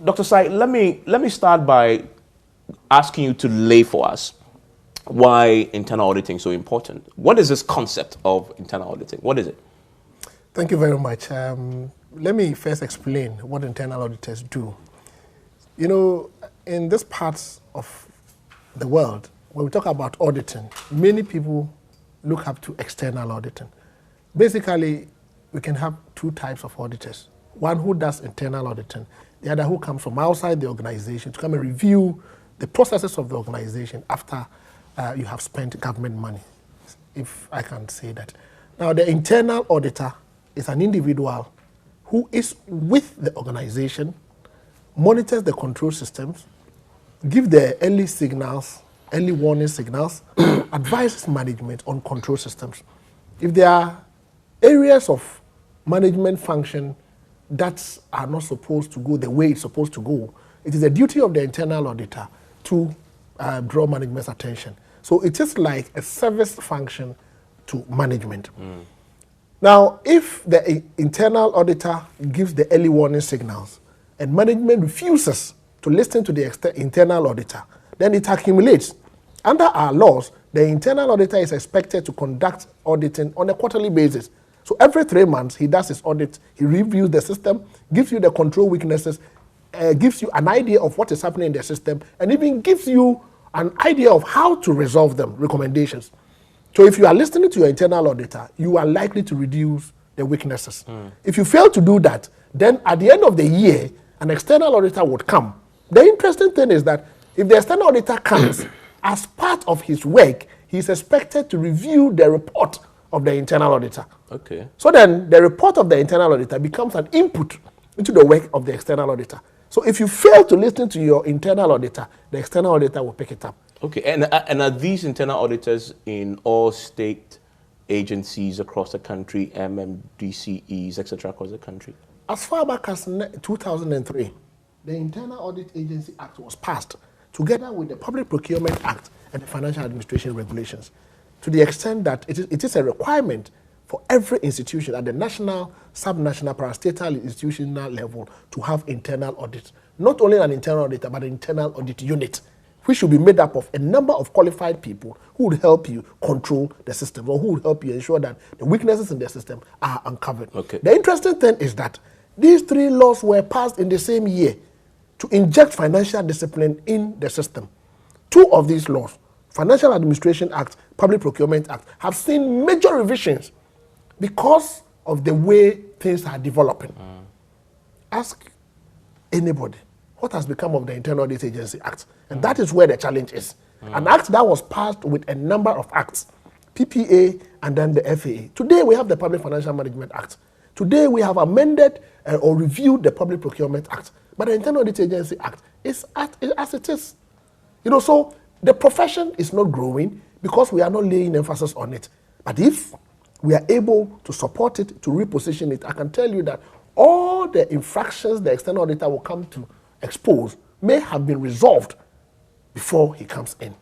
Dr. Osae, let me start by asking you to lay for us why internal auditing is so important. What is this concept of internal auditing? What is it? Thank you very much. Let me first explain what internal auditors do. You know, in this part of the world, when we talk about auditing, many people look up to external auditing. Basically, we can have two types of auditors. One who does internal auditing, the other who comes from outside the organization to come and review the processes of the organization after you have spent government money, if I can say that. Now, the internal auditor is an individual who is with the organization, monitors the control systems, give the early signals, early warning signals, advises management on control systems. If there are areas of management function that are not supposed to go the way it's supposed to go, it is the duty of the internal auditor to draw management's attention. So it is like a service function to management. Now, if the internal auditor gives the early warning signals and management refuses to listen to the internal auditor, then it accumulates. Under our laws, the internal auditor is expected to conduct auditing on a quarterly basis. So every 3 months, he does his audit, he reviews the system, gives you the control weaknesses, gives you an idea of what is happening in the system, and even gives you an idea of how to resolve them, recommendations. So if you are listening to your internal auditor, you are likely to reduce the weaknesses. If you fail to do that, then at the end of the year, an external auditor would come. The interesting thing is that if the external auditor comes, as part of his work, he is expected to review the report of the internal auditor. Okay. So then the report of the internal auditor becomes an input into the work of the external auditor. So if you fail to listen to your internal auditor, the external auditor will pick it up. Okay, and are these internal auditors in all state agencies across the country, MMDCEs, etc., across the country? As far back as 2003, the Internal Audit Agency Act was passed together with the Public Procurement Act and the Financial Administration Regulations, to the extent that it is a requirement for every institution at the national, subnational, parastatal, institutional level to have internal audits. Not only an internal auditor, but an internal audit unit, which should be made up of a number of qualified people who would help you control the system, or who would help you ensure that the weaknesses in the system are uncovered. Okay. The interesting thing is that these 3 laws were passed in the same year to inject financial discipline in the system. 2 of these laws, Financial Administration Act, Public Procurement Act, have seen major revisions because of the way things are developing. Ask anybody what has become of the Internal Audit Agency Act, and that is where the challenge is. An act that was passed with a number of acts, PPA and then the FAA. Today we have the Public Financial Management Act. Today we have amended or reviewed the Public Procurement Act, but the Internal Audit Agency Act is as it is. You know, so the profession is not growing because we are not laying emphasis on it. But if we are able to support it, to reposition it, I can tell you that all the infractions the external auditor will come to expose may have been resolved before he comes in.